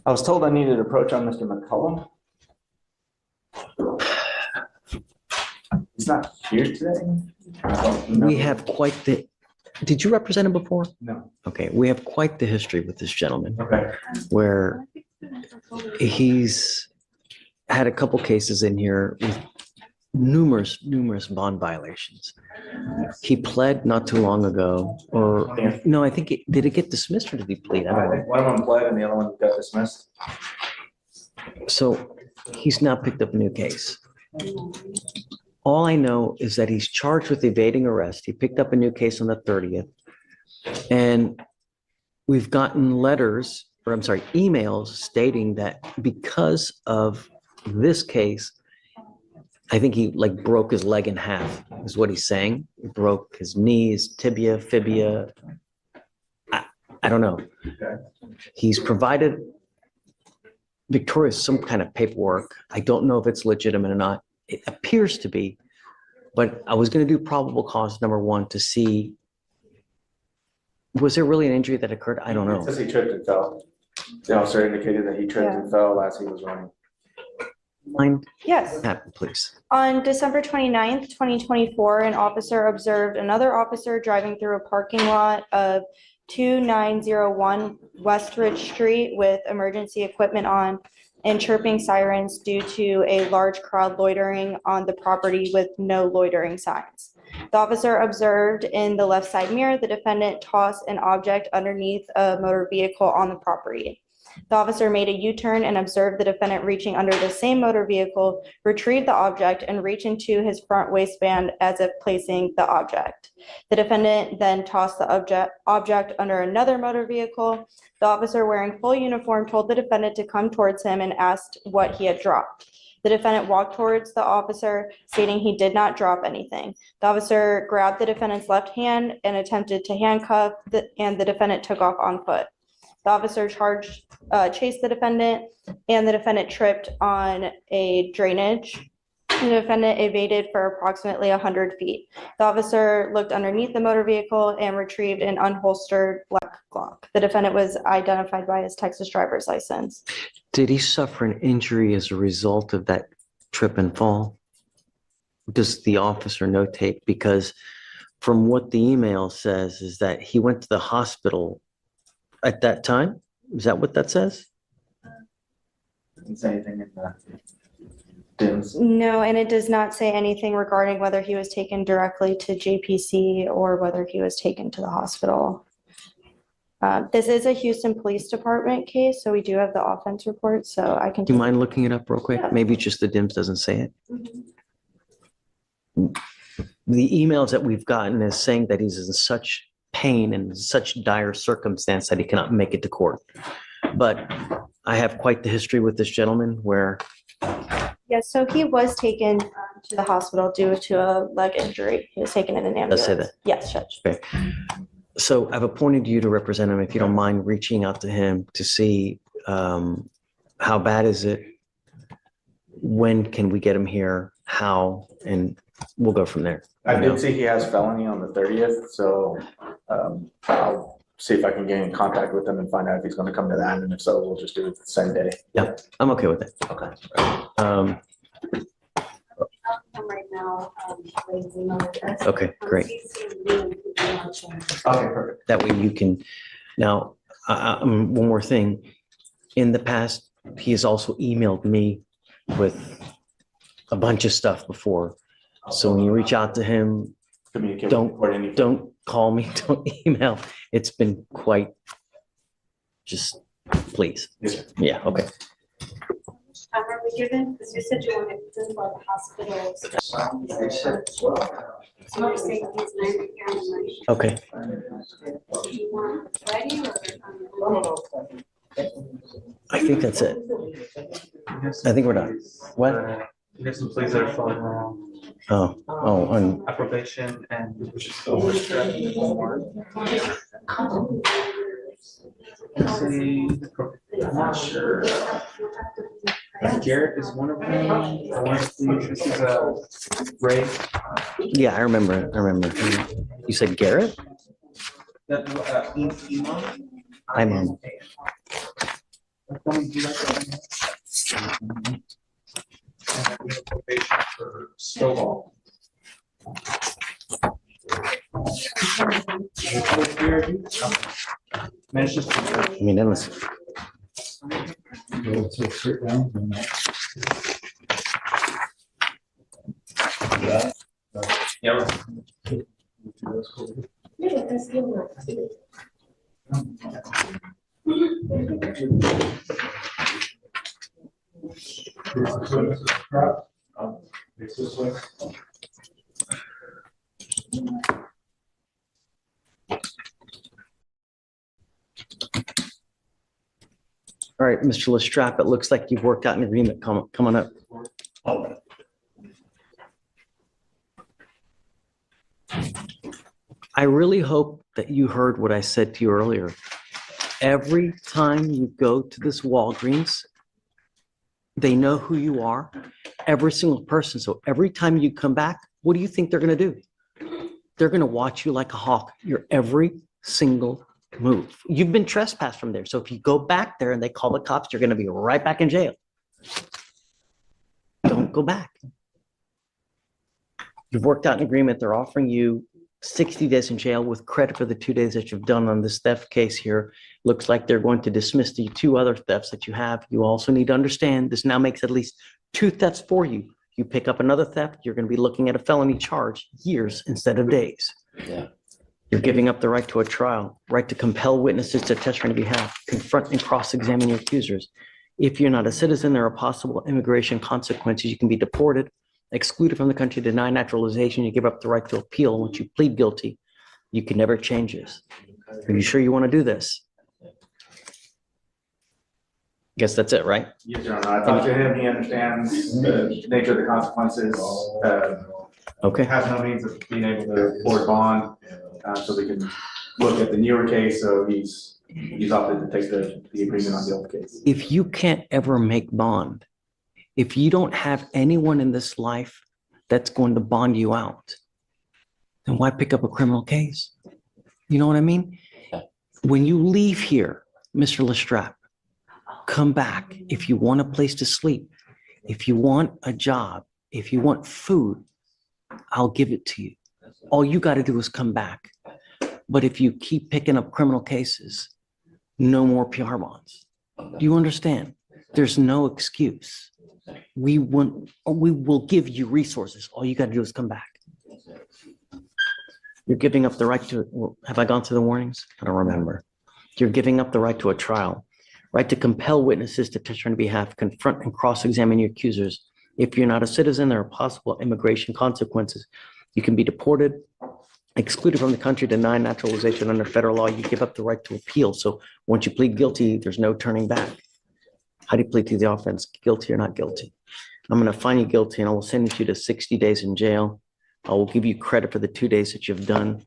I was told I needed to approach on Mr. McCullum. He's not here today. We have quite the, did you represent him before? No. Okay, we have quite the history with this gentleman Okay. where he's had a couple cases in here with numerous bond violations. He pled not too long ago, or no, I think did it get dismissed or did he plead? I don't I think know. one of them pled and the other one got dismissed. So he's now picked up a new case. All I know is that he's charged with evading arrest. He picked up a new case on the 30th. And we've gotten letters, or I'm sorry, emails stating that because of this case, I think he like broke his leg in half, is what he's saying. He broke his knees, tibia, fibia. I don't know. Okay. He's provided Victoria some kind of paperwork. I don't know if it's legitimate or not. It appears to be, but I was going to do probable cause number one to see, was there really an injury that occurred? I don't It know. says he tripped and fell. The officer indicated that he tripped and fell as he was running. Mind, Yes. please. On December 29th, 2024, an officer observed another officer driving through a parking lot of 2901 Westridge Street with emergency equipment on and chirping sirens due to a large crowd loitering on the property with no loitering signs. The officer observed in the left side mirror the defendant toss an object underneath a motor vehicle on the property. The officer made a U-turn and observed the defendant reaching under the same motor vehicle, retrieve the object, and reach into his front waistband as if placing the object. The defendant then tossed the object under another motor vehicle. The officer wearing full uniform told the defendant to come towards him and asked what he had dropped. The defendant walked towards the officer, stating he did not drop anything. The officer grabbed the defendant's left hand and attempted to handcuff, and the defendant took off on foot. The officer chased the defendant, and the defendant tripped on a drainage. The defendant evaded for approximately 100 feet. The officer looked underneath the motor vehicle and retrieved an unholstered black Glock. The defendant was identified by his Texas driver's license. Did he suffer an injury as a result of that trip and fall? Does the officer notate? Because from what the email says is that he went to the hospital at that time. Is that what that says? Didn't say anything in the DIMS. No, and it does not say anything regarding whether he was taken directly to JPC or whether he was taken to the hospital. This is a Houston Police Department case, so we do have the offense report, so I can. Do you mind looking it up real quick? Yeah. Maybe just the DIMS doesn't say it. The emails that we've gotten is saying that he's in such pain and such dire circumstance that he cannot make it to court. But I have quite the history with this gentleman where Yes, so he was taken to the hospital due to a leg injury. He was taken in an ambulance. Does say that. Yes, Judge. So I've appointed you to represent him. If you don't mind reaching out to him to see how bad is it? When can we get him here? How? And we'll go from there. I did see he has felony on the 30th, so I'll see if I can get in contact with him and find out if he's going to come to that, and if so, we'll just do it the same day. Yeah, I'm okay with that. Okay. Right now, his email address. Okay, great. Okay, perfect. That way you can, now, one more thing. In the past, he has also emailed me with a bunch of stuff before. So when you reach out to him, Communicate Don't- with the court anything. don't call me, don't email. It's been quite, just please. Yes, sir. Yeah, okay. Time are we given? Because you said you wanted to go to the hospital. So you're saying he's 90 here on the night. Okay. Do you want Friday or? I think that's it. I think we're done. What? You have some plays that are falling around. Oh, on, Probation and Lstrap more. I'm not sure. Garrett is one of them. I want to see if this is Ray. yeah, I remember. You said Garrett? That Iman. I'm on. would you like to? Probation for Stovall. Managed to. I mean, endless. Yeah. All right, Mr. Lstrap, it looks like you've worked out an agreement. Come on up. I really hope that you heard what I said to you earlier. Every time you go to this Walgreens, they know who you are, every single person. So every time you come back, what do you think they're going to do? They're going to watch you like a hawk. Your every single move. You've been trespassed from there. So if you go back there and they call the cops, you're going to be right back in jail. Don't go back. You've worked out an agreement. They're offering you 60 days in jail with credit for the 2 days that you've done on this theft case here. Looks like they're going to dismiss the 2 other thefts that you have. You also need to understand this now makes at least 2 thefts for you. You pick up another theft, you're going to be looking at a felony charge, years instead of days. Yeah. You're giving up the right to a trial, right to compel witnesses to testify on your behalf, confront and cross-examine your accusers. If you're not a citizen, there are possible immigration consequences. You can be deported, excluded from the country, denied naturalization. You give up the right to appeal. Once you plead guilty, you can never change this. Are you sure you want to do this? Guess that's it, right? Yes, Your Honor. I talked to him. He understands the nature of the consequences. Okay. Has no means of being able to afford bond, so we can look at the newer case. So he's opted to take the agreement on the old case. If you can't ever make bond, if you don't have anyone in this life that's going to bond you out, then why pick up a criminal case? You know what I mean? When you leave here, Mr. Lstrap, come back. If you want a place to sleep, if you want a job, if you want food, I'll give it to you. All you got to do is come back. But if you keep picking up criminal cases, no more PR bonds. Do you understand? There's no excuse. We will give you resources. All you got to do is come back. You're giving up the right to, have I gone through the warnings? I don't remember. You're giving up the right to a trial, right to compel witnesses to testify on your behalf, confront and cross-examine your accusers. If you're not a citizen, there are possible immigration consequences. You can be deported, excluded from the country, denied naturalization under federal law. You give up the right to appeal. So once you plead guilty, there's no turning back. How do you plead to the offense? Guilty or not guilty? I'm going to find you guilty and I will sentence you to 60 days in jail. I will give you credit for the 2 days that you've done.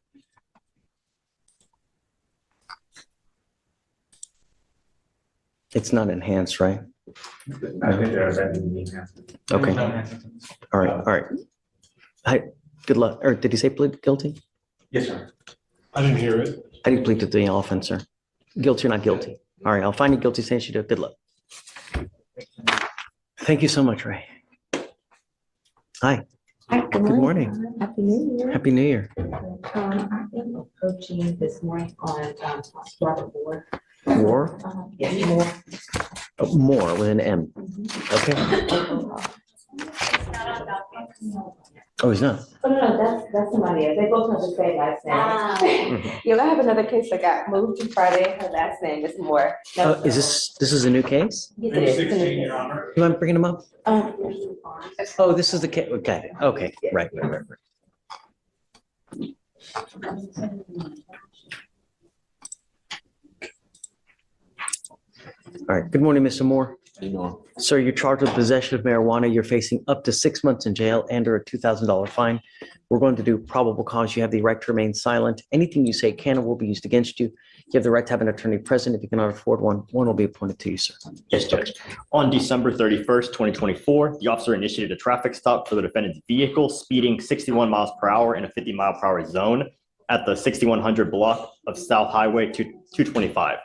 It's not enhanced, right? I think there's any. Okay. All right. All right. Hi, good luck. Or did he say plead guilty? Yes, sir. I didn't hear it. How do you plead to the offense, sir? Guilty or not guilty? All right. I'll find you guilty, sentence you to good luck. Thank you so much, Ray. Hi. Hi, Good morning. Happy New Year. Happy New Year. I've been approaching this morning on Robert Moore. War? Yes, Moore. Oh, more with an M. Okay. Oh, he's not. Oh, no, that's somebody else. They both have the same last name. Yeah, I have another case that got moved to Friday. Her last name is Moore. No, Is this is a new case? Yes, it is. It's a new case. You mind bringing him up? Um, Oh, this is the case. Okay. Okay. Right. All right. Good morning, Mr. Moore. Sir, you're charged with possession of marijuana. You're facing up to 6 months in jail and or a $2,000 fine. We're going to do probable cause. You have the right to remain silent. Anything you say can or will be used against you. You have the right to have an attorney present. If you cannot afford one will be appointed to you, sir. Yes, Judge. On December 31st, 2024, the officer initiated a traffic stop for the defendant's vehicle speeding 61 miles per hour in a 50 mile per hour zone at the 6100 block of South Highway 225.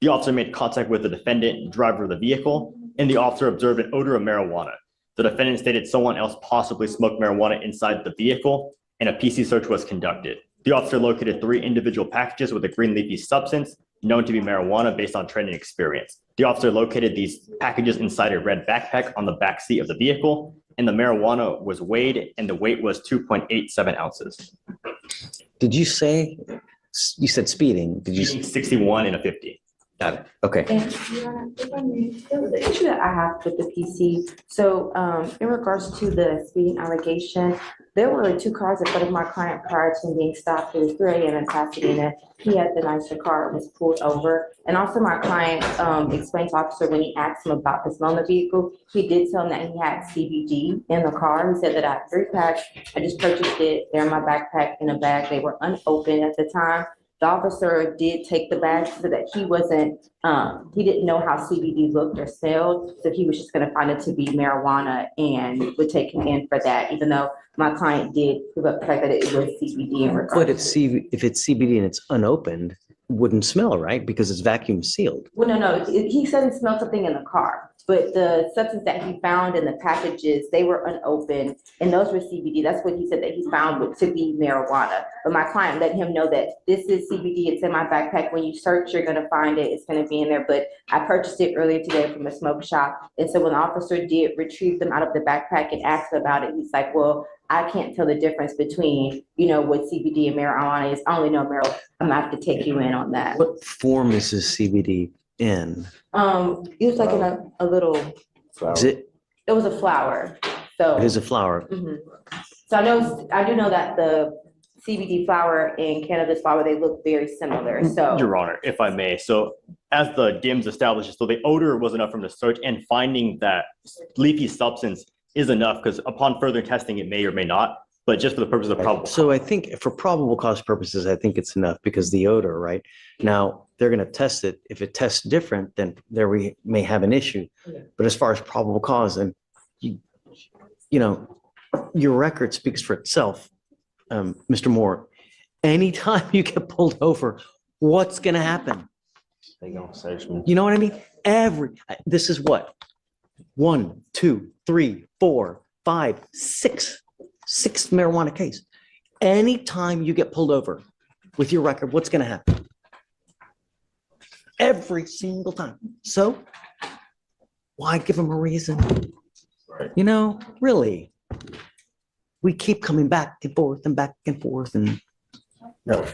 The officer made contact with the defendant, driver of the vehicle, and the officer observed an odor of marijuana. The defendant stated someone else possibly smoked marijuana inside the vehicle, and a PC search was conducted. The officer located 3 individual packages with a green leafy substance known to be marijuana based on training experience. The officer located these packages inside a red backpack on the back seat of the vehicle, and the marijuana was weighed, and the weight was 2.87 ounces. Did you say, you said speeding? Did you? 61 and a 50. Got it. Okay. And the issue that I have with the PC, so in regards to the speeding allegation, there were 2 cars in front of my client prior to him being stopped. It was 3 a.m. in Pasadena. He had the nicer car and was pulled over. And also my client explained to officer when he asked him about the smell in the vehicle, he did tell him that he had CBD in the car. He said that I had 3 packs. I just purchased it. They're in my backpack in a bag. They were unopened at the time. The officer did take the bag so that he wasn't, he didn't know how CBD looked or smelled. So he was just gonna find it to be marijuana and would take him in for that, even though my client did prove up the fact that it was CBD in regards. But if it's CBD and it's unopened, it wouldn't smell, right? Because it's vacuum sealed. Well, no, he said he smelled something in the car, but the substance that he found in the packages, they were unopened, and those were CBD. That's what he said that he found to be marijuana. But my client let him know that this is CBD, it's in my backpack. When you search, you're gonna find it, it's gonna be in there. But I purchased it earlier today from a smoke shop. And so when the officer did retrieve them out of the backpack and asked about it, he's like, well, I can't tell the difference between, what CBD and marijuana is. I only know marijuana. I'm gonna have to take you in on that. What form is this CBD in? It was like in a little, Is it? it was a flower, so. It is a flower. Mhm. So I do know that the CBD flower and cannabis flower, they look very similar, so. Your Honor, if I may. So as the DIMS establishes, so the odor was enough from the search, and finding that leafy substance is enough, because upon further testing, it may or may not, but just for the purpose of probable. So I think for probable cause purposes, I think it's enough because the odor, right? Now, they're going to test it. If it tests different, then there we may have an issue. But as far as probable cause, and your record speaks for itself, Mr. Moore. Anytime you get pulled over, what's going to happen? They gonna search me. You know what I mean? This is what? 1, 2, 3, 4, 5, 6 marijuana case. Anytime you get pulled over with your record, what's going to happen? Every single time. So why give them a reason? Really, we keep coming back and forth and back and forth and no.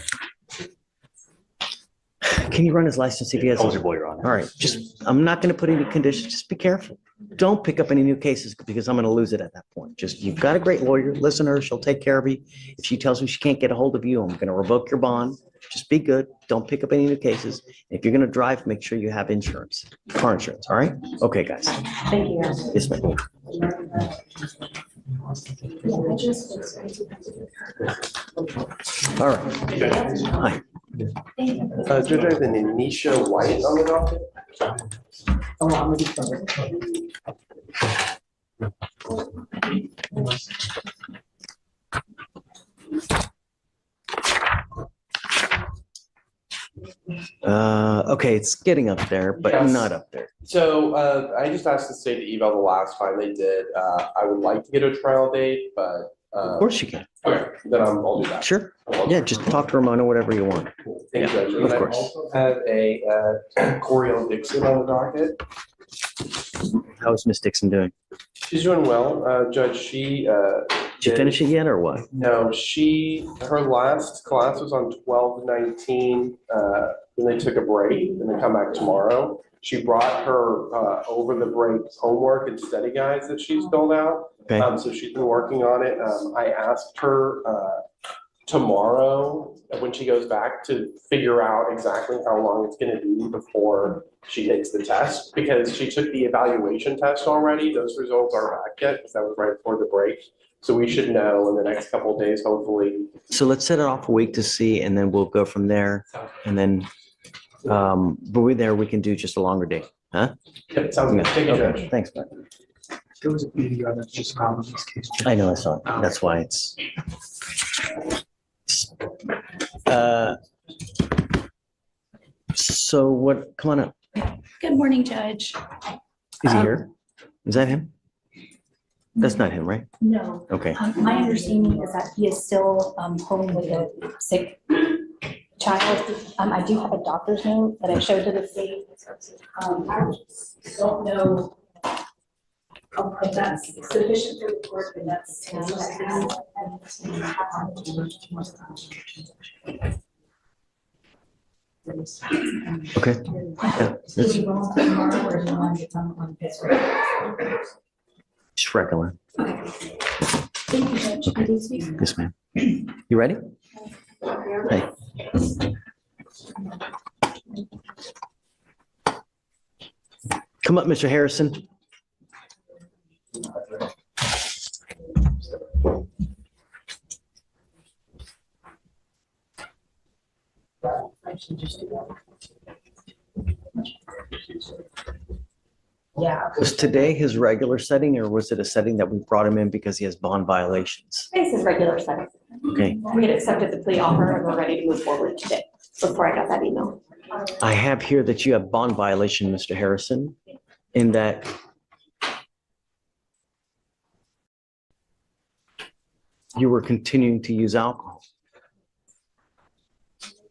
Can you run his license if he has? Eligible, Your Honor. All right, I'm not going to put any conditions. Just be careful. Don't pick up any new cases because I'm going to lose it at that point. You've got a great lawyer. Listen to her. She'll take care of you. If she tells me she can't get a hold of you, I'm going to revoke your bond. Just be good. Don't pick up any new cases. If you're going to drive, make sure you have insurance, car insurance. All right? Okay, guys. Thank you. Yes, ma'am. All right. Hi. Judge, I have an Anisha White on the docket. Okay, it's getting up there, but Yes. not up there. So I just asked the state to eval the last time they did. I would like to get a trial date, but. Of course you can. Okay, then I'll do that. Sure. Yeah, just talk to Ramona, whatever you want. Cool. Thank you, Yeah, Judge. of And then I course. also have a Coriel Dixon on the docket. How's Miss Dixon doing? She's doing well. Judge, she. Did you finish it yet or what? No, her last class was on 12/19, then they took a break, and they come back tomorrow. She brought her over the break homework and study guides that she's filled out. Okay. So she's been working on it. I asked her tomorrow, when she goes back, to figure out exactly how long it's gonna be before she takes the test, because she took the evaluation test already. Those results aren't back yet, because that was right before the break. So we should know in the next couple of days, hopefully. So let's set it off a week to see, and then we'll go from there. And then, but we're there, we can do just a longer day, huh? Yep, sounds good. Thank you, Okay, Judge. thanks, bud. There was a video that's just common in this case. I know, I saw it. That's why it's. So what, come on up. Good morning, Judge. Is he here? Is that him? That's not him, right? No. Okay. My understanding is that he is still home with a sick child. I do have a doctor's note that I showed to the state. I don't know if that's sufficient for the court, but that's. Okay. Yeah, it's just regular. Thank you, Judge. Okay. Yes, ma'am. You ready? Hey. Come up, Mr. Harrison. Yeah. Was today his regular setting or was it a setting that we brought him in because he has bond violations? This is regular setting. Okay, We had accepted the plea offer and we're ready to move forward today, before I got that email. I have here that you have bond violation, Mr. Harrison, in that you were continuing to use alcohol.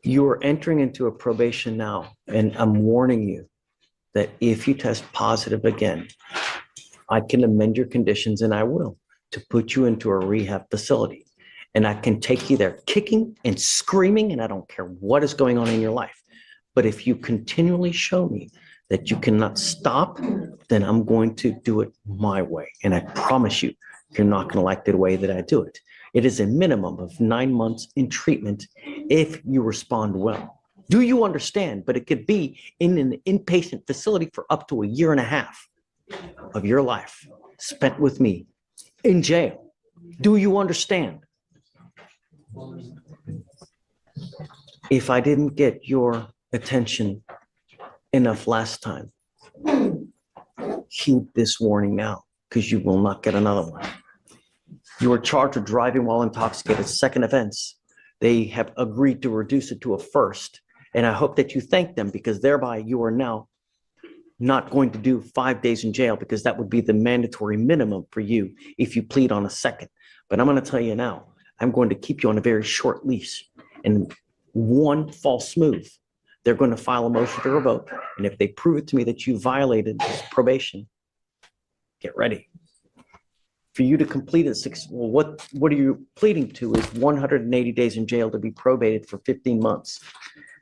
You are entering into a probation now, and I'm warning you that if you test positive again, I can amend your conditions and I will to put you into a rehab facility. And I can take you there kicking and screaming, and I don't care what is going on in your life. But if you continually show me that you cannot stop, then I'm going to do it my way. And I promise you, you're not going to like the way that I do it. It is a minimum of 9 months in treatment if you respond well. Do you understand? But it could be in an inpatient facility for up to 1.5 years of your life spent with me in jail. Do you understand? If I didn't get your attention enough last time, heed this warning now, because you will not get another one. You are charged with driving while intoxicated, second offense. They have agreed to reduce it to a first. And I hope that you thank them, because thereby you are now not going to do 5 days in jail, because that would be the mandatory minimum for you if you plead on a second. But I'm going to tell you now, I'm going to keep you on a very short leash. And one false move, they're going to file a motion to revoke. And if they prove it to me that you violated this probation, get ready. For you to complete it, what are you pleading to is 180 days in jail to be probated for 15 months.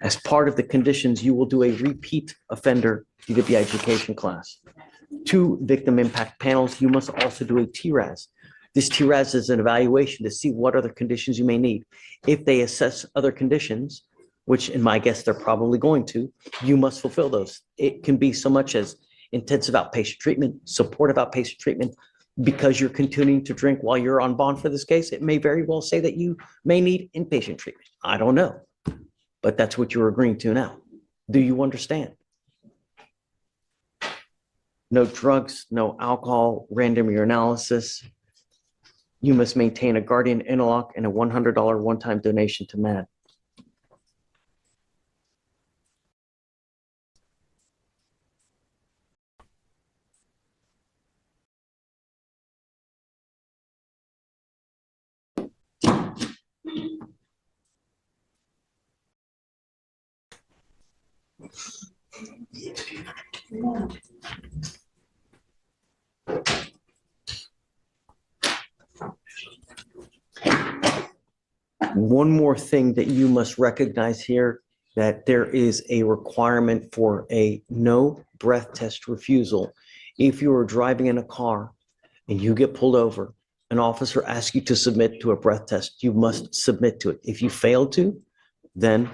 As part of the conditions, you will do a repeat offender DWI education class. 2 victim impact panels. You must also do a TRAS. This TRAS is an evaluation to see what other conditions you may need. If they assess other conditions, which in my guess they're probably going to, you must fulfill those. It can be so much as intensive outpatient treatment, supportive outpatient treatment. Because you're continuing to drink while you're on bond for this case, it may very well say that you may need inpatient treatment. I don't know, but that's what you're agreeing to now. Do you understand? No drugs, no alcohol, random urinalysis. You must maintain a guardian interlock and a $100 one-time donation to MAD. One more thing that you must recognize here, that there is a requirement for a no breath test refusal. If you are driving in a car and you get pulled over, an officer asks you to submit to a breath test, you must submit to it. If you fail to, then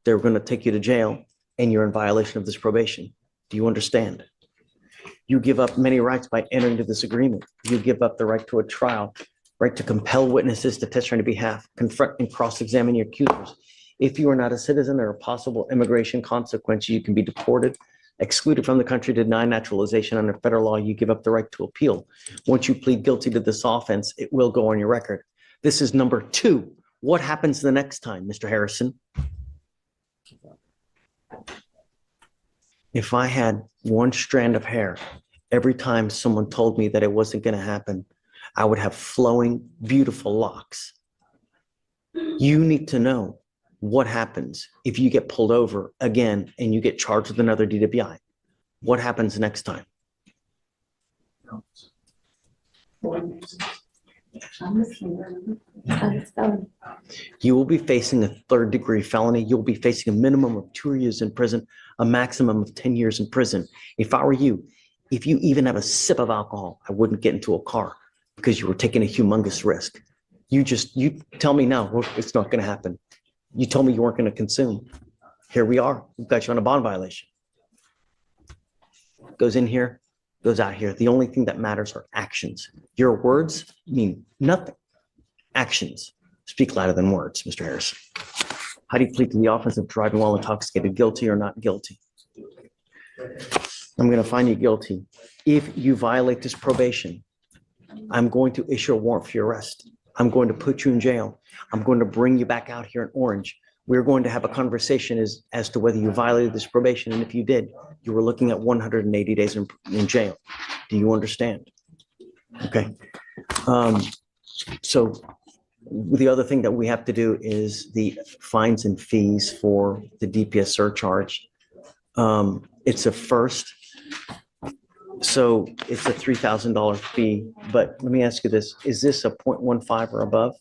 they're going to take you to jail and you're in violation of this probation. Do you understand? You give up many rights by entering into this agreement. You give up the right to a trial, right to compel witnesses to testify on your behalf, confront and cross-examine your accusers. If you are not a citizen, there are possible immigration consequences. You can be deported, excluded from the country, denied naturalization under federal law. You give up the right to appeal. Once you plead guilty to this offense, it will go on your record. This is number 2. What happens the next time, Mr. Harrison? if I had one strand of hair, every time someone told me that it wasn't going to happen, I would have flowing, beautiful locks. You need to know what happens if you get pulled over again and you get charged with another DWI. What happens next time? You will be facing a third-degree felony. You'll be facing a minimum of 2 years in prison, a maximum of 10 years in prison. If I were you, if you even have a sip of alcohol, I wouldn't get into a car because you were taking a humongous risk. You tell me now, well, it's not going to happen. You told me you weren't going to consume. Here we are. We've got you on a bond violation. Goes in here, goes out here. The only thing that matters are actions. Your words mean nothing. Actions speak louder than words, Mr. Harris. How do you plead to the offense of driving while intoxicated, guilty or not guilty? I'm going to find you guilty. If you violate this probation, I'm going to issue a warrant for your arrest. I'm going to put you in jail. I'm going to bring you back out here in Orange. We're going to have a conversation as to whether you violated this probation. And if you did, you were looking at 180 days in jail. Do you understand? Okay. So the other thing that we have to do is the fines and fees for the DPS surcharge. It's a first. So it's a $3,000 fee, but let me ask you this. Is this a 0.15 or above?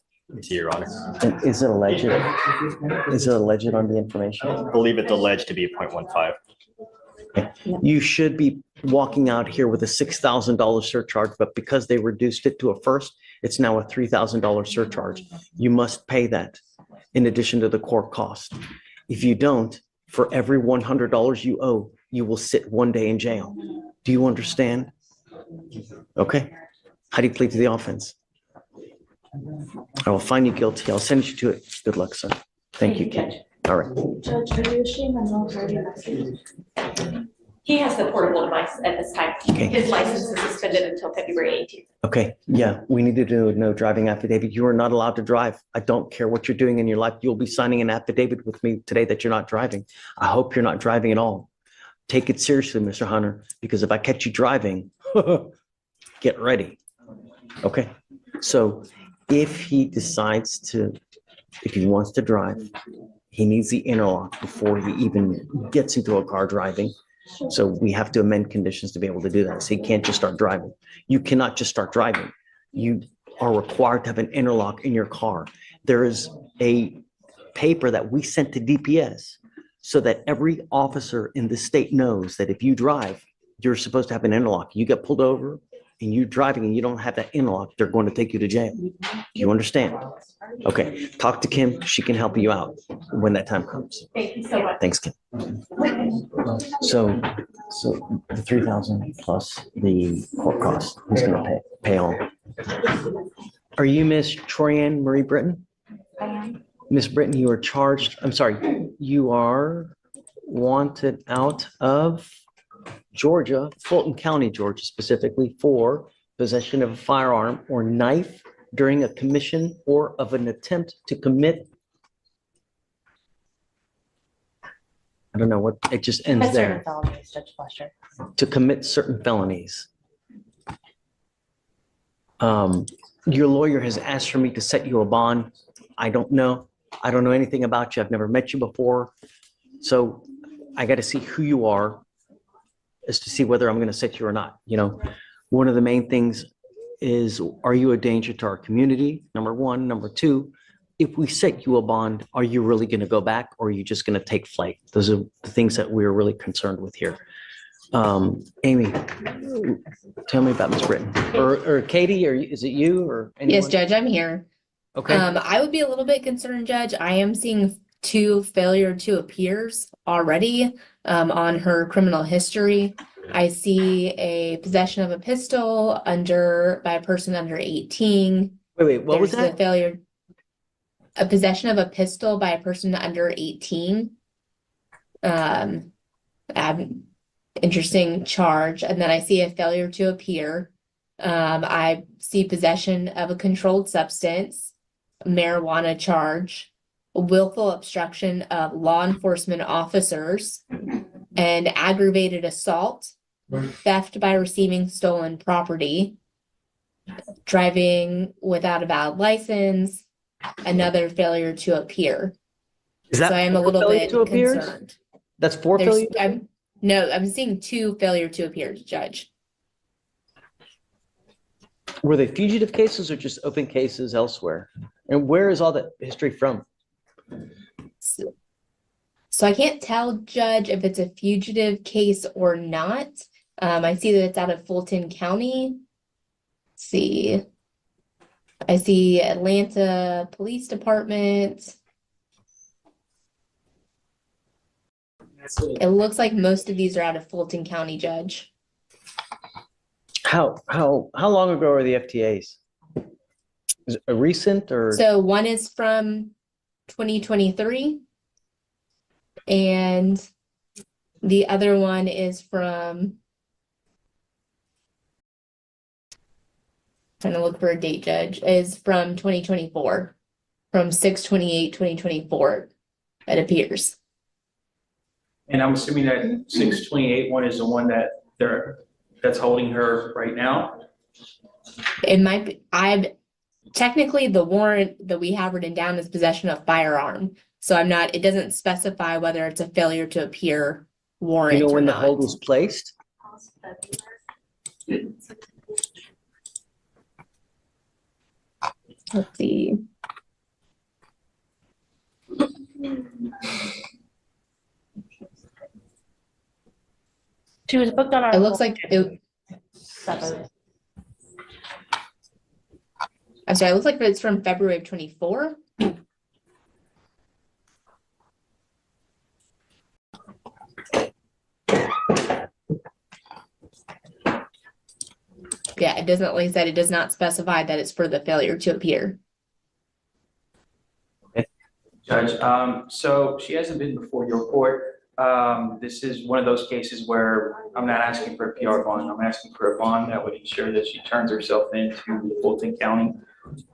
Your Honor. And is it alleged? Is it alleged on the information? I believe it's alleged to be 0.15. You should be walking out here with a $6,000 surcharge, but because they reduced it to a first, it's now a $3,000 surcharge. You must pay that in addition to the court cost. If you don't, for every $100 you owe, you will sit 1 day in jail. Do you understand? Okay. How do you plead to the offense? I will find you guilty. I'll send you to it. Good luck, son. Thank you, Kate. All right. Judge, are you issuing a no voting message? He has the portable device at this time. Okay. His license is suspended until February 18th. Okay. Yeah, we need to do a no driving affidavit. You are not allowed to drive. I don't care what you're doing in your life. You'll be signing an affidavit with me today that you're not driving. I hope you're not driving at all. Take it seriously, Mr. Hunter, because if I catch you driving, get ready. Okay. So if he decides if he wants to drive, he needs the interlock before he even gets into a car driving. So we have to amend conditions to be able to do that. So he can't just start driving. You cannot just start driving. You are required to have an interlock in your car. There is a paper that we sent to DPS so that every officer in the state knows that if you drive, you're supposed to have an interlock. You get pulled over and you're driving and you don't have that interlock, they're going to take you to jail. Do you understand? Okay, talk to Kim. She can help you out when that time comes. Thank you so much. Thanks, Kim. So the 3,000 plus the court cost, who's going to pay all? Are you Miss Troyan Marie Britton? I am. Miss Britton, you are charged, I'm sorry, you are wanted out of Georgia, Fulton County, Georgia, specifically for possession of a firearm or knife during a commission or of an attempt to commit. I don't know what, it just ends there. Judge Fleischer. To commit certain felonies. Your lawyer has asked for me to set you a bond. I don't know. I don't know anything about you. I've never met you before. So I got to see who you are as to see whether I'm going to set you or not. You know, one of the main things is, are you a danger to our community? Number one. Number two, if we set you a bond, are you really going to go back or are you just going to take flight? Those are the things that we're really concerned with here. Amy, tell me about Ms. Britton or Katie, or is it you or anyone? Yes, Judge, I'm here. Okay. I would be a little bit concerned, Judge. I am seeing 2 failure to appears already on her criminal history. I see a possession of a pistol by a person under 18. Wait, what was There's that? A possession of a pistol by a person under 18. Interesting charge. And then I see a failure to appear. I see possession of a controlled substance, marijuana charge, willful obstruction of law enforcement officers, and aggravated assault, theft by receiving stolen property, driving without a valid license, another failure to appear. Is So that I am a four little failure bit to appears? concerned. That's four There's, failure? I'm seeing 2 failure to appear, Judge. Were they fugitive cases or just open cases elsewhere? And where is all that history from? So I can't tell, Judge, if it's a fugitive case or not. I see that it's out of Fulton County. Let's see. I see Atlanta Police Department. It looks like most of these are out of Fulton County, Judge. How long ago are the FTAs? Is it a recent or? So one is from 2023 and the other one is from, trying to look for a date, Judge, is from 2024, from 6/28/2024, it appears. And I'm assuming that 628 one is the one that's holding her right now? It might be, technically the warrant that we have written down is possession of firearm. So I'm not, it doesn't specify whether it's a failure to appear warrant You know or when the not. hold was placed? Let's see. She was booked on our. It looks like it, 7th. I'm sorry, it looks like it's from February of 24. Yeah, it doesn't, like I said, it does not specify that it's for the failure to appear. Judge, so she hasn't been before your court. This is one of those cases where I'm not asking for a PR bond. I'm asking for a bond that would ensure that she turns herself into Fulton County.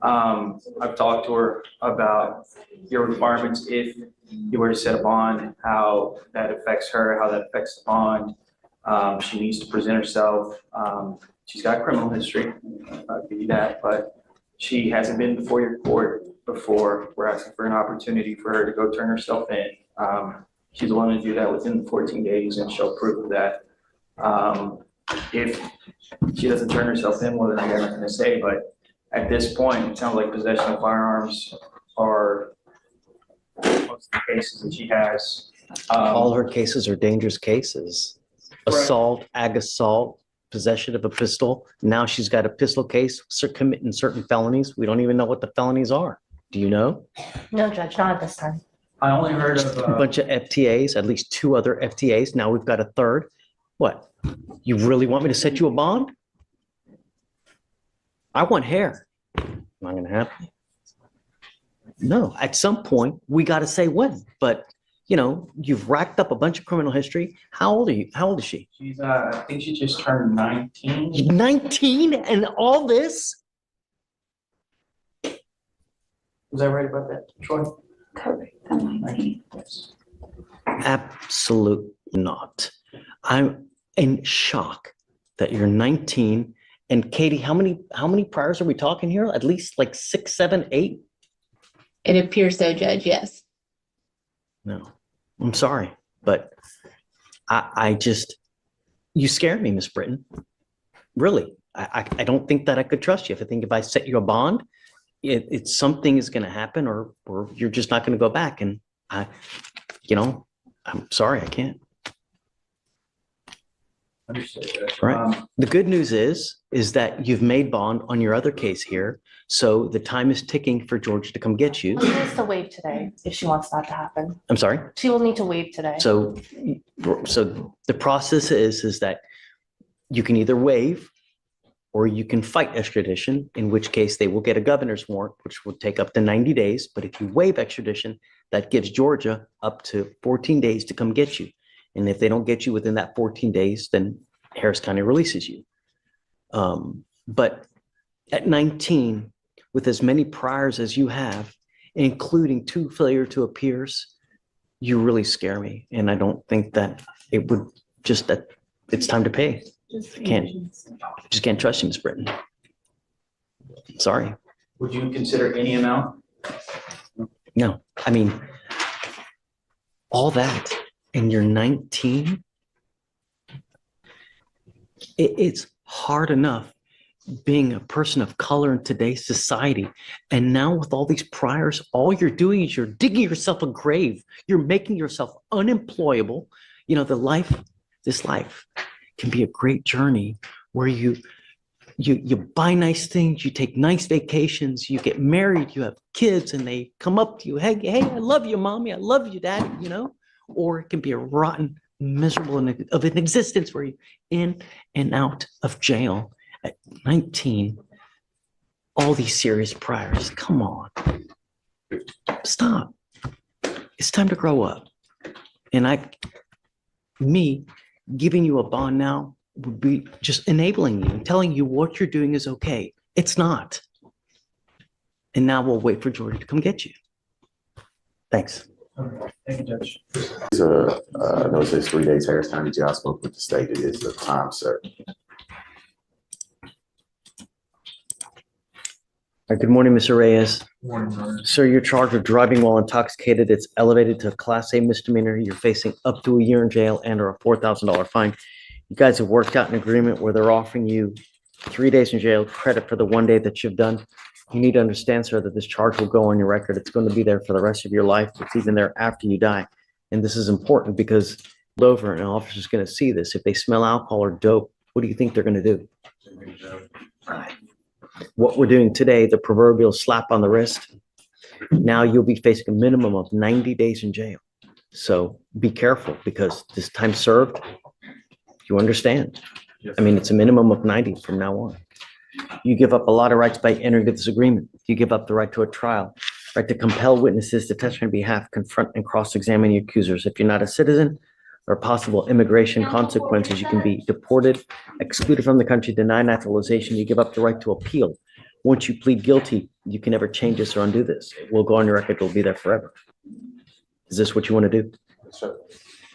I've talked to her about your requirements if you were to set a bond, how that affects her, how that affects the bond. She needs to present herself. She's got criminal history, I'll give you that, but she hasn't been before your court before. We're asking for an opportunity for her to go turn herself in. She's willing to do that within 14 days and show proof of that. If she doesn't turn herself in, well, then I'm not gonna say, but at this point, it sounds like possession of firearms are most of the cases that she has. All her cases are dangerous cases. Assault, ag assault, possession of a pistol. Now she's got a pistol case, committing certain felonies. We don't even know what the felonies are. Do you know? No, Judge, not at this time. I only heard of, A bunch of FTAs, at least 2 other FTAs. Now we've got a third. What? You really want me to set you a bond? I want hair. Not gonna happen. No, at some point, we got to say when. But, you know, you've racked up a bunch of criminal history. How old are you? How old is she? she's, I think she just turned 19. 19 and all this? Was I right about that, Troy? Correct, I'm 19. Yes. Absolutely not. I'm in shock that you're 19. And Katie, how many priors are we talking here? At least like 6, 7, 8? It appears so, Judge, yes. No, I'm sorry, but I just, you scared me, Miss Britton. Really, I don't think that I could trust you. If I think if I set you a bond, it's something is going to happen, or you're just not going to go back. And I'm sorry, I can't. Understood, Judge. Right. The good news is that you've made bond on your other case here. So the time is ticking for Georgia to come get you. She needs to waive today if she wants that to happen. I'm sorry. She will need to waive today. So the process is that you can either waive or you can fight extradition, in which case they will get a governor's warrant, which will take up to 90 days. But if you waive extradition, that gives Georgia up to 14 days to come get you. And if they don't get you within that 14 days, then Harris County releases you. But at 19, with as many priors as you have, including 2 failure to appears, You really scare me, and I don't think that it would just that it's time to pay. Just can't trust you, Ms. Britton. Sorry. Would you consider any amount? No, I mean, all that, and you're 19. It's hard enough being a person of color in today's society. And now with all these priors, all you're doing is you're digging yourself a grave. You're making yourself unemployable. You know, this life can be a great journey where you buy nice things, you take nice vacations, you get married, you have kids, and they come up to you, hey, I love you, mommy, I love you, daddy, you know? Or it can be a rotten, miserable of an existence where you in and out of jail at 19, all these serious priors. Come on. Stop. It's time to grow up. And me giving you a bond now would be just enabling you, telling you what you're doing is okay. It's not. And now we'll wait for Jordan to come get you. Thanks. Thank you, Judge. No, it says 3 days Harris County Jail. I spoke with the state. It is the time, sir. Good morning, Mr. Reyes. Morning, Jordan. Sir, you're charged with driving while intoxicated. It's elevated to a Class A misdemeanor. You're facing up to a year in jail and or a $4,000 fine. You guys have worked out an agreement where they're offering you 3 days in jail, credit for the 1 day that you've done. You need to understand, sir, that this charge will go on your record. It's going to be there for the rest of your life. It's even there after you die. And this is important because over an officer's going to see this. If they smell alcohol or dope, what do you think they're going to do? What we're doing today, the proverbial slap on the wrist, now you'll be facing a minimum of 90 days in jail. So be careful because this time served, you understand. I mean, it's a minimum of 90 from now on. You give up a lot of rights by entering into this agreement. You give up the right to a trial, right to compel witnesses to testify on behalf, confront and cross-examine your accusers. If you're not a citizen, there are possible immigration consequences. You can be deported, excluded from the country, denied naturalization. You give up the right to appeal. Once you plead guilty, you can never change this or undo this. It will go on your record. It will be there forever. Is this what you want to do? Sir.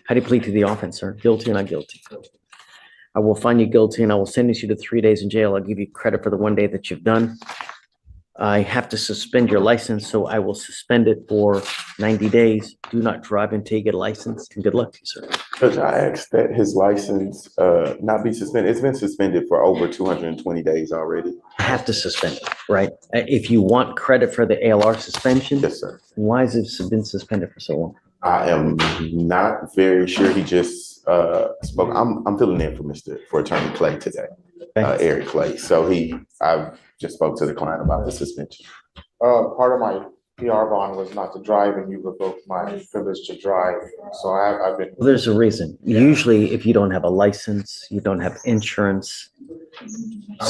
How do you plead to the offense, sir? Guilty or not guilty? I will find you guilty and I will sentence you to 3 days in jail. I'll give you credit for the 1 day that you've done. I have to suspend your license, so I will suspend it for 90 days. Do not drive until you get a license, and good luck to you, sir. Judge, I asked that his license not be suspended. It's been suspended for over 220 days already. I have to suspend it, right? If you want credit for the ALR suspension, Yes, sir. why has it been suspended for so long? I am not very sure. He just spoke. I'm filling in for Attorney Clay today, Eric Clay. So I just spoke to the client about the suspension. Part of my PR bond was not to drive, and you revoked my privilege to drive. So I've been. Well, there's a reason. Usually, if you don't have a license, you don't have insurance.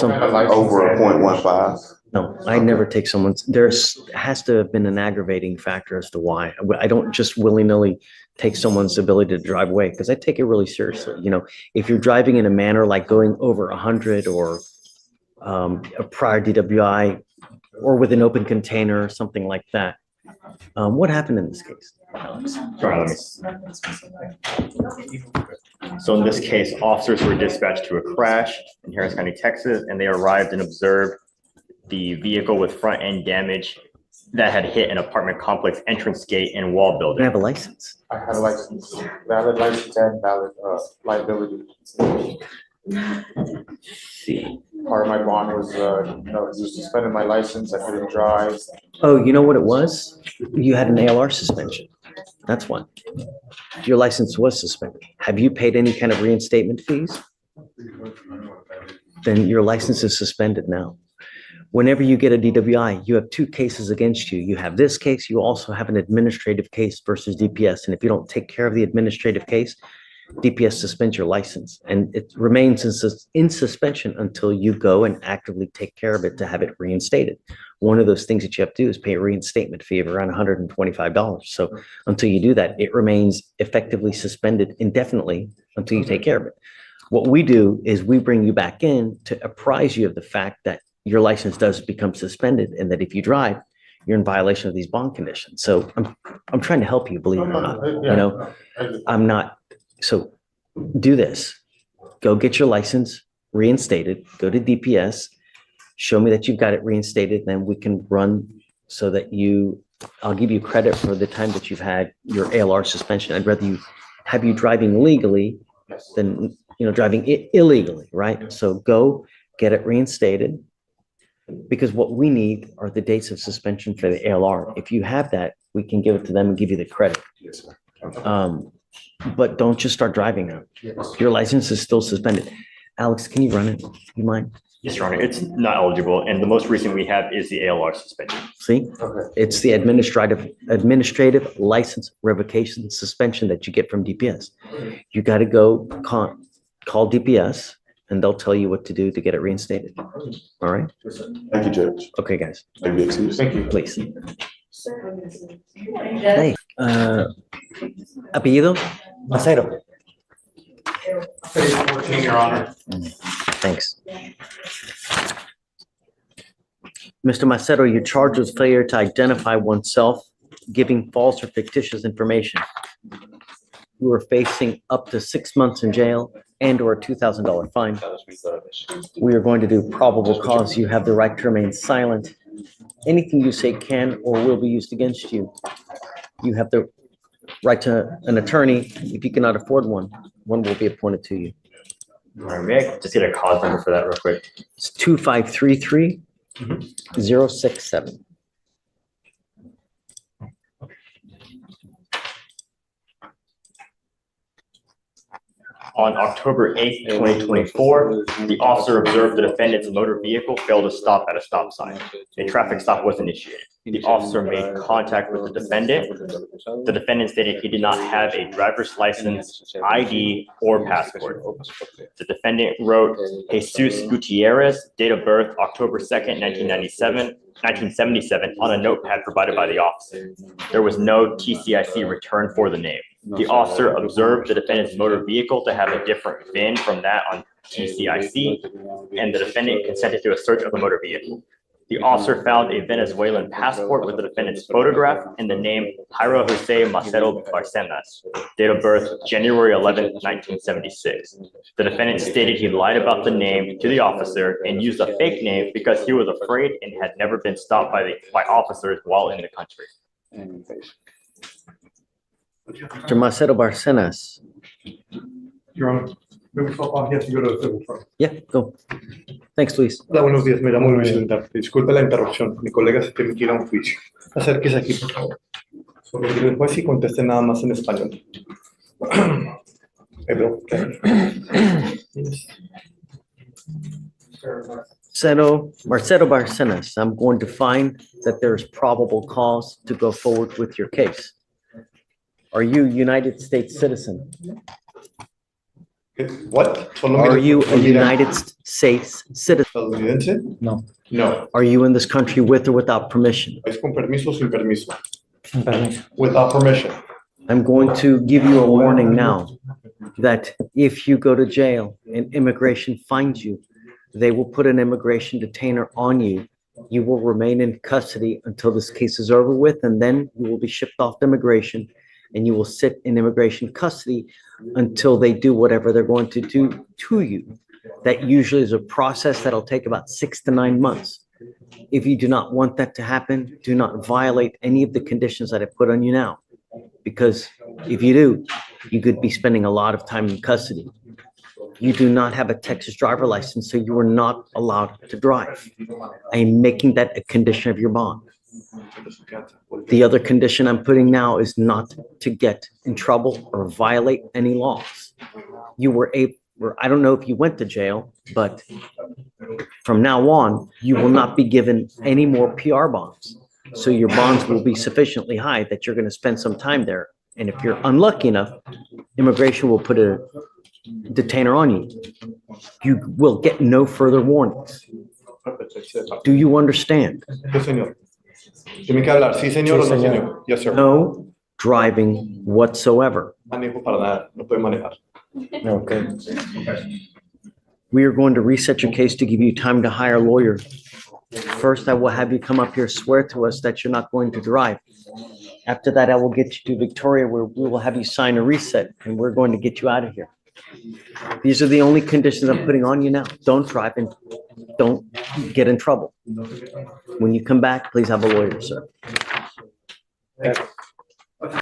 Over a .15. No, I never take someone's, has to have been an aggravating factor as to why. I don't just willy-nilly take someone's ability to drive away because I take it really seriously. You know, if you're driving in a manner like going over 100 or a prior DWI or with an open container or something like that. What happened in this case, Alex? So in this case, officers were dispatched to a crash in Harris County, Texas, and they arrived and observed the vehicle with front end damage that had hit an apartment complex entrance gate and wall You building. have a license. I had a license, valid license and valid liability. See. Part of my bond was, you suspended my license. I couldn't drive. Oh, you know what it was? You had an ALR suspension. That's one. Your license was suspended. Have you paid any kind of reinstatement fees? Then your license is suspended now. Whenever you get a DWI, you have two cases against you. You have this case, you also have an administrative case versus DPS. And if you don't take care of the administrative case, DPS suspends your license and it remains in suspension until you go and actively take care of it to have it reinstated. One of those things that you have to do is pay a reinstatement fee of around $125. So until you do that, it remains effectively suspended indefinitely until you take care of it. What we do is we bring you back in to apprise you of the fact that your license does become suspended and that if you drive, you're in violation of these bond conditions. So I'm trying to help you, believe it or not, you know? I'm not, so do this. Go get your license reinstated, go to DPS, show me that you've got it reinstated, then we can run so that I'll give you credit for the time that you've had your ALR suspension. I'd rather have you driving legally than, driving illegally, right? So go get it reinstated, because what we need are the dates of suspension for the ALR. If you have that, we can give it to them and give you the credit. Yes, sir. But don't just start driving now. Your license is still suspended. Alex, can you run it? You mind? Yes, Your Honor, it's not eligible, and the most recent we have is the ALR suspension. See? It's the administrative license revocation suspension that you get from DPS. You got to go call DPS and they'll tell you what to do to get it reinstated. All right? Thank you, Judge. Okay, guys, Maybe excuse. Thank you. please. Apellido? Macero. Page 14, Your Honor. Thanks. Mr. Macero, you're charged with failure to identify oneself, giving false or fictitious information. You are facing up to 6 months in jail and/or a $2,000 fine. We are going to do probable cause. You have the right to remain silent. Anything you say can or will be used against you. You have the right to an attorney. If you cannot afford one, one will be appointed to you. All right, may I just get a cause number for that real quick? It's 2533067. On October 8th, 2024, the officer observed the defendant's motor vehicle fail to stop at a stop sign. A traffic stop was initiated. The officer made contact with the defendant. The defendant stated he did not have a driver's license, ID, or passport. The defendant wrote Jesus Gutierrez, date of birth October 2nd, 1977, on a notepad provided by the officer. There was no TCIC return for the name. The officer observed the defendant's motor vehicle to have a different VIN from that on TCIC, and the defendant consented to a search of the motor vehicle. The officer found a Venezuelan passport with the defendant's photograph and the name Jairo Jose Macero Barcenas, date of birth January 11th, 1976. The defendant stated he lied about the name to the officer and used a fake name because he was afraid and had never been stopped by officers while in the country. Mr. Macero Barcenas. Your Honor, me gusta, he has to go to the civil front. Yeah, go. Thanks, Luis. Hola, buenos días, me llamo Luis Lindarte. Disculpe la interrupción, mi colega se tiene que ir a un juicio. Acérquese aquí, por favor. Solo mire el juez y conteste nada más en español. Pedro, Marcelo Barcenas, I'm going to find that there's probable cause to go forward with your case. Are you a United States citizen? What? Are you a United States citizen? ¿Estadounidense? No. No. Are you in this country with or without permission? ¿Es con permiso o sin permiso? Without permission. I'm going to give you a warning now that if you go to jail and immigration finds you, they will put an immigration detainer on you. You will remain in custody until this case is over with, and then you will be shipped off to immigration, and you will sit in immigration custody until they do whatever they're going to do to you. That usually is a process that'll take about 6 to 9 months. If you do not want that to happen, do not violate any of the conditions that I put on you now. Because if you do, you could be spending a lot of time in custody. You do not have a Texas driver license, so you are not allowed to drive. I am making that a condition of your bond. The other condition I'm putting now is not to get in trouble or violate any laws. You were I don't know if you went to jail, but from now on, you will not be given any more PR bonds. So your bonds will be sufficiently high that you're going to spend some time there. And if you're unlucky enough, immigration will put a detainer on you. You will get no further warnings. Do you understand? Sí, señor. Tiene que hablar. Sí, señor o no, señor. Yes, sir. No driving whatsoever. Manejo para nada. No puede manejar. Okay. We are going to reset your case to give you time to hire a lawyer. First, I will have you come up here, swear to us that you're not going to drive. After that, I will get you to Victoria, where we will have you sign a reset, and we're going to get you out of here. These are the only conditions I'm putting on you now. Don't drive and don't get in trouble. When you come back, please have a lawyer, sir.